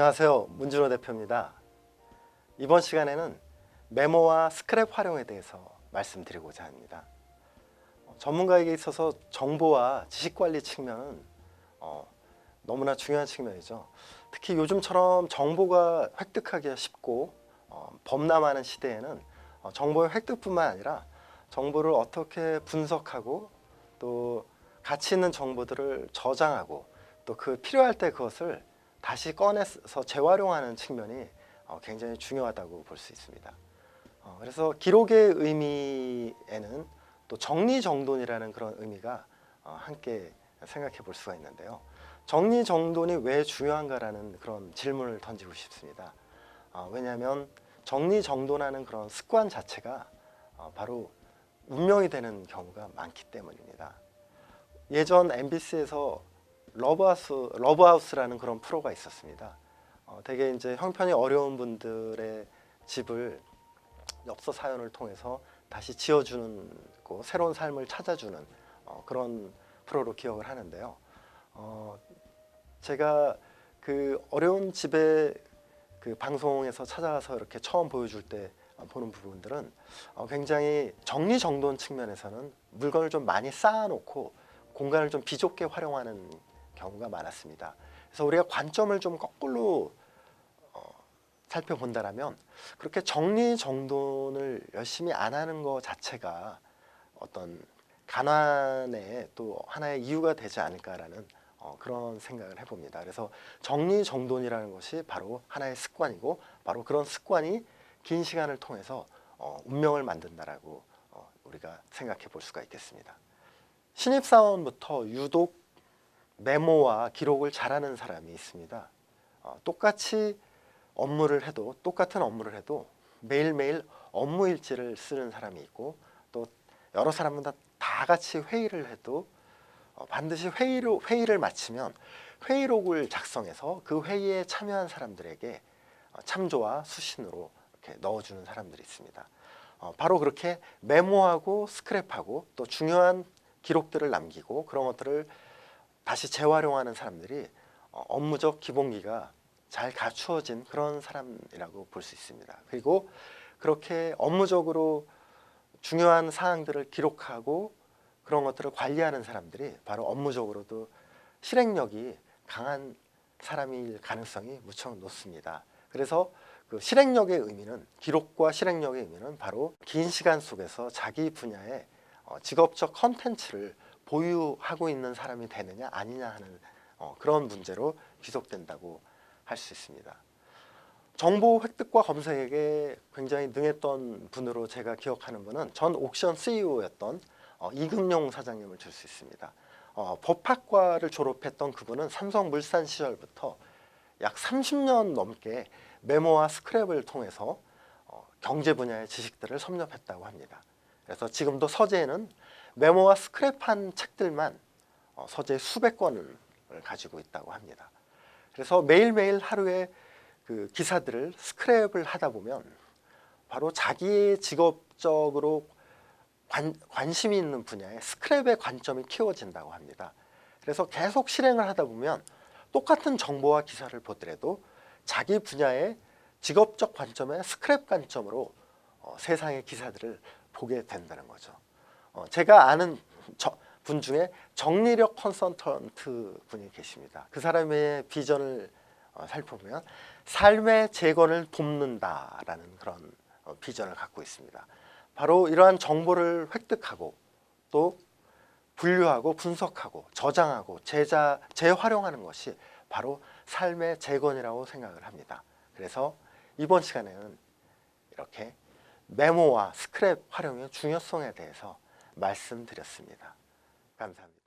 안녕하세요. 문준호 대표입니다. 이번 시간에는 메모와 스크랩 활용에 대해서 말씀드리고자 합니다. 전문가에게 있어서 정보와 지식관리 측면은 너무나 중요한 측면이죠. 특히 요즘처럼 정보가 획득하기가 쉽고 범람하는 시대에는 정보의 획득뿐만 아니라 정보를 어떻게 분석하고 또 가치 있는 정보들을 저장하고 또 그 필요할 때 그것을 다시 꺼내서 재활용하는 측면이 굉장히 중요하다고 볼 수 있습니다. 그래서 기록의 의미에는 또 정리정돈이라는 그런 의미가 함께 생각해 볼 수가 있는데요. 정리정돈이 왜 중요한가라는 그런 질문을 던지고 싶습니다. 왜냐하면 정리정돈하는 그런 습관 자체가 바로 운명이 되는 경우가 많기 때문입니다. 예전 MBC에서 러브하우스라는 그런 프로가 있었습니다. 되게 이제 형편이 어려운 분들의 집을 엽서 사연을 통해서 다시 지어주는 새로운 삶을 찾아주는 그런 프로로 기억을 하는데요. 제가 그 어려운 집에 그 방송에서 찾아가서 이렇게 처음 보여줄 때 보는 부분들은 굉장히 정리정돈 측면에서는 물건을 좀 많이 쌓아놓고 공간을 좀 비좁게 활용하는 경우가 많았습니다. 그래서 우리가 관점을 좀 거꾸로 살펴본다면 그렇게 정리정돈을 열심히 안 하는 것 자체가 어떤 가난의 또 하나의 이유가 되지 않을까라는 그런 생각을 해봅니다. 그래서 정리정돈이라는 것이 바로 하나의 습관이고 바로 그런 습관이 긴 시간을 통해서 운명을 만든다라고 우리가 생각해 볼 수가 있겠습니다. 신입사원부터 유독 메모와 기록을 잘하는 사람이 있습니다. 똑같은 업무를 해도 매일매일 업무 일지를 쓰는 사람이 있고 또 여러 사람마다 다 같이 회의를 해도 반드시 회의를 마치면 회의록을 작성해서 그 회의에 참여한 사람들에게 참조와 수신으로 이렇게 넣어주는 사람들이 있습니다. 바로 그렇게 메모하고 스크랩하고 또 중요한 기록들을 남기고 그런 것들을 다시 재활용하는 사람들이 업무적 기본기가 잘 갖추어진 그런 사람이라고 볼 수 있습니다. 그리고 그렇게 업무적으로 중요한 사항들을 기록하고 그런 것들을 관리하는 사람들이 바로 업무적으로도 실행력이 강한 사람일 가능성이 무척 높습니다. 그래서 그 실행력의 의미는 기록과 실행력의 의미는 바로 긴 시간 속에서 자기 분야의 직업적 컨텐츠를 보유하고 있는 사람이 되느냐 아니냐 하는 그런 문제로 귀속된다고 할 수 있습니다. 정보 획득과 검색에 굉장히 능했던 분으로 제가 기억하는 분은 전 옥션 CEO였던 이금용 사장님을 들 수 있습니다. 법학과를 졸업했던 그분은 삼성물산 시절부터 약 30년 넘게 메모와 스크랩을 통해서 경제 분야의 지식들을 섭렵했다고 합니다. 그래서 지금도 서재에는 메모와 스크랩한 책들만 서재 수백 권을 가지고 있다고 합니다. 그래서 매일매일 하루에 그 기사들을 스크랩을 하다 보면 바로 자기의 직업적으로 관심이 있는 분야에 스크랩의 관점이 키워진다고 합니다. 그래서 계속 실행을 하다 보면 똑같은 정보와 기사를 보더라도 자기 분야의 직업적 관점의 스크랩 관점으로 세상의 기사들을 보게 된다는 거죠. 제가 아는 분 중에 정리력 컨설턴트 분이 계십니다. 그 사람의 비전을 살펴보면 삶의 재건을 돕는다라는 그런 비전을 갖고 있습니다. 바로 이러한 정보를 획득하고 또 분류하고 분석하고 저장하고 재활용하는 것이 바로 삶의 재건이라고 생각을 합니다. 그래서 이번 시간에는 이렇게 메모와 스크랩 활용의 중요성에 대해서 말씀드렸습니다. 감사합니다.